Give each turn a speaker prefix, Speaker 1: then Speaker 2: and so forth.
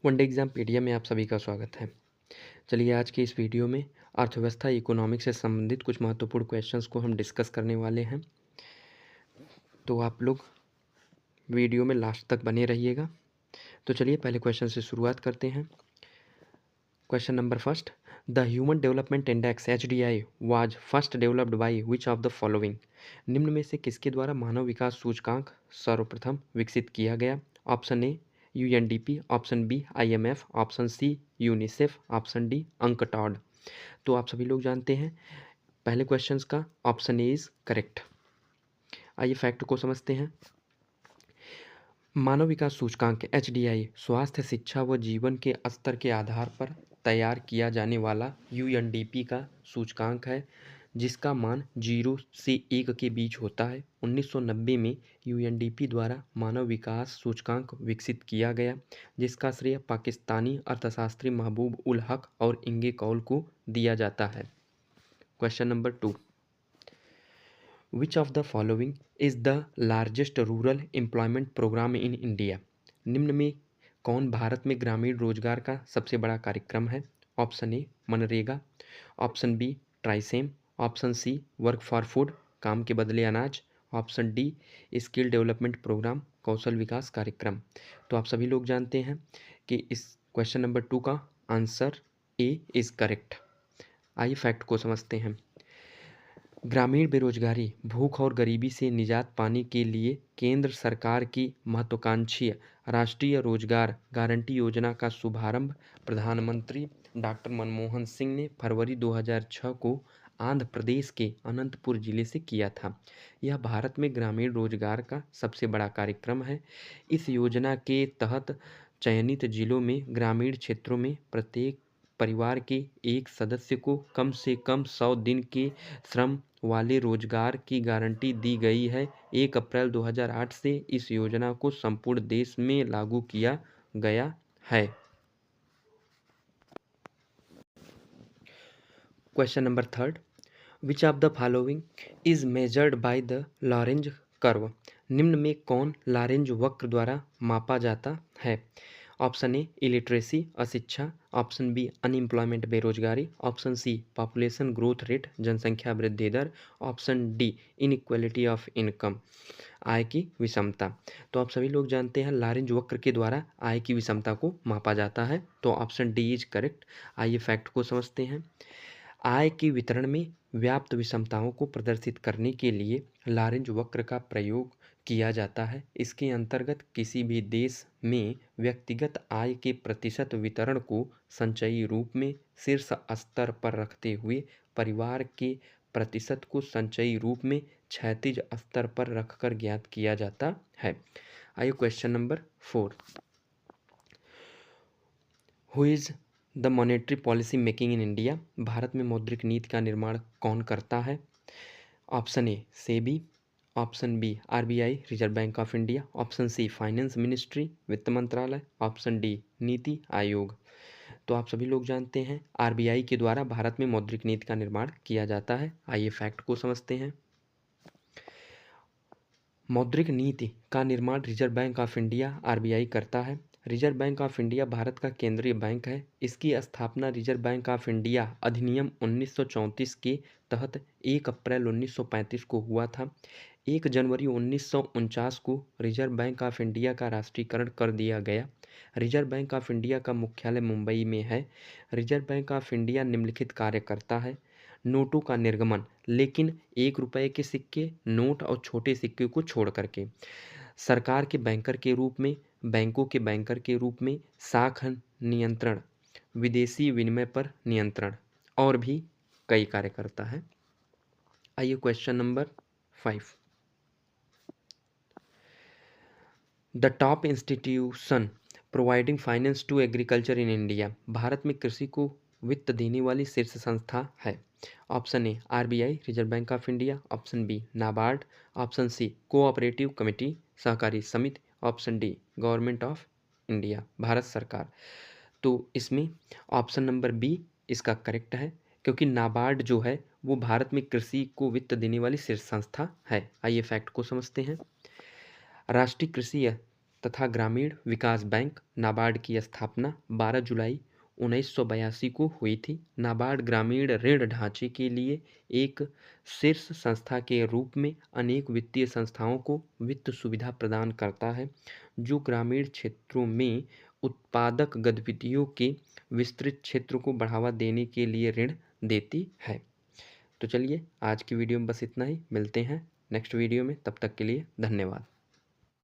Speaker 1: One day एग्जामपीडिया में आप सभी का स्वागत है। चलिए आज की इस वीडियो में अर्थव्यवस्था इकोनॉमिक्स से संबंधित कुछ महत्वपूर्ण क्वेश्चंस को हम डिस्कस करने वाले हैं। तो आप लोग वीडियो में लास्ट तक बने रहिएगा। तो चलिए पहले क्वेश्चन से शुरुआत करते हैं। Question number first, the human development index HDI was first developed by which of the following. निम्न में से किसके द्वारा मानव विकास सूचकांक सर्वप्रथम विकसित किया गया? Option A UNDP, option B IMF, option C UNICEF, option D UNCTAD. तो आप सभी लोग जानते हैं पहले क्वेश्चंस का ऑप्शन ए इज करेक्ट। आइए फैक्ट को समझते हैं। मानव विकास सूचकांक HDI स्वास्थ्य, शिक्षा व जीवन के स्तर के आधार पर तैयार किया जाने वाला UNDP का सूचकांक है, जिसका मान 0 से 1 के बीच होता है। 1990 में UNDP द्वारा मानव विकास सूचकांक विकसित किया गया, जिसका श्रेय पाकिस्तानी अर्थशास्त्री महबूब उल हक और इंगे कौल को दिया जाता है। Question number 2, which of the following is the largest rural employment programme in India. निम्न में कौन भारत में ग्रामीण रोजगार का सबसे बड़ा कार्यक्रम है? Option A MNREGA, option B TRYSEM, option C work for food काम के बदले अनाज, option D skill development programme कौशल विकास कार्यक्रम। तो आप सभी लोग जानते हैं कि इस क्वेश्चन नंबर 2 का आंसर ए इज करेक्ट। आइए फैक्ट को समझते हैं। ग्रामीण बेरोजगारी, भूख और गरीबी से निजात पाने के लिए केंद्र सरकार की महत्वाकांक्षी राष्ट्रीय रोजगार गारंटी योजना का शुभारंभ प्रधानमंत्री डॉक्टर मनमोहन सिंह ने फरवरी 2006 को आंध्र प्रदेश के अनंतपुर जिले से किया था। यह भारत में ग्रामीण रोजगार का सबसे बड़ा कार्यक्रम है। इस योजना के तहत चयनित जिलों में ग्रामीण क्षेत्रों में प्रत्येक परिवार के एक सदस्य को कम से कम 100 दिन के श्रम वाले रोजगार की गारंटी दी गई है। 1 अप्रैल 2008 से इस योजना को संपूर्ण देश में लागू किया गया है। Question number 3, which of the following is measured by the Lorenz curve. निम्न में कौन लॉरेंज वक्र द्वारा मापा जाता है? ऑप्शन ए इलिटरेसी अशिक्षा, ऑप्शन बी अनएम्प्लॉयमेंट बेरोजगारी, option C population growth rate जनसंख्या वृद्धि दर, option D inequality of income आय की विषमता। तो आप सभी लोग जानते हैं लॉरेंज वक्र के द्वारा आय की विषमता को मापा जाता है। तो ऑप्शन डी इज करेक्ट। आइए फैक्ट को समझते हैं। आय के वितरण में व्याप्त विषमताओं को प्रदर्शित करने के लिए लॉरेंज वक्र का प्रयोग किया जाता है। इसके अंतर्गत किसी भी देश में व्यक्तिगत आय के प्रतिशत वितरण को संचयी रूप में शीर्ष स्तर पर रखते हुए परिवार के प्रतिशत को संचयी रूप में क्षैतिज स्तर पर रखकर ज्ञात किया जाता है। आइए question number 4, who is the monetary policy making in India. Bharat में मौद्रिक नीति का निर्माण कौन करता है? Option A SEBI, option B RBI reserve bank of India, option C finance ministry वित्त मंत्रालय, ऑप्शन डी नीति आयोग। तो आप सभी लोग जानते हैं RBI के द्वारा भारत में मौद्रिक नीति का निर्माण किया जाता है। आइए फैक्ट को समझते हैं। मौद्रिक नीति का निर्माण reserve bank of India RBI करता है। Reserve bank of India Bharat का केंद्रीय बैंक है। इसकी स्थापना रिजर्व बैंक ऑफ इंडिया अधिनियम 1934 के तहत 1 अप्रैल 1935 को हुआ था। 1 जनवरी 1949 को रिजर्व बैंक ऑफ इंडिया का राष्ट्रीयकरण कर दिया गया। रिजर्व बैंक ऑफ इंडिया का मुख्यालय मुंबई में है। रिजर्व बैंक ऑफ इंडिया निम्नलिखित कार्य करता है: नोटों का निर्गमन, लेकिन 1 रुपये के सिक्के, नोट और छोटे सिक्के को छोड़ करके, सरकार के बैंकर के रूप में, बैंकों के बैंकर के रूप में, साख नियंत्रण, विदेशी विनिमय पर नियंत्रण और भी कई कार्य करता है। आइए question number 5, the top institution providing finance to agriculture in India. Bharat में कृषि को वित्त देने वाली शीर्ष संस्था है। Option A RBI reserve bank of India, option B NABARD, option C cooperative committee सहकारी समिति, option D government of India Bharat सरकार। तो इसमें ऑप्शन नंबर बी इसका करेक्ट है, क्योंकि नाबार्ड जो है वो भारत में कृषि को वित्त देने वाली शीर्ष संस्था है। आइए फैक्ट को समझते हैं। राष्ट्रीय कृषि तथा ग्रामीण विकास बैंक नाबार्ड की स्थापना 12 जुलाई 1982 को हुई थी। नाबार्ड ग्रामीण ऋण ढांचे के लिए एक शीर्ष संस्था के रूप में अनेक वित्तीय संस्थाओं को वित्त सुविधा प्रदान करता है, जो ग्रामीण क्षेत्रों में उत्पादक गतिविधियों के विस्तृत क्षेत्र को बढ़ावा देने के लिए ऋण देती है। तो चलिए आज की वीडियो में बस इतना ही। मिलते हैं नेक्स्ट वीडियो में, तब तक के लिए धन्यवाद।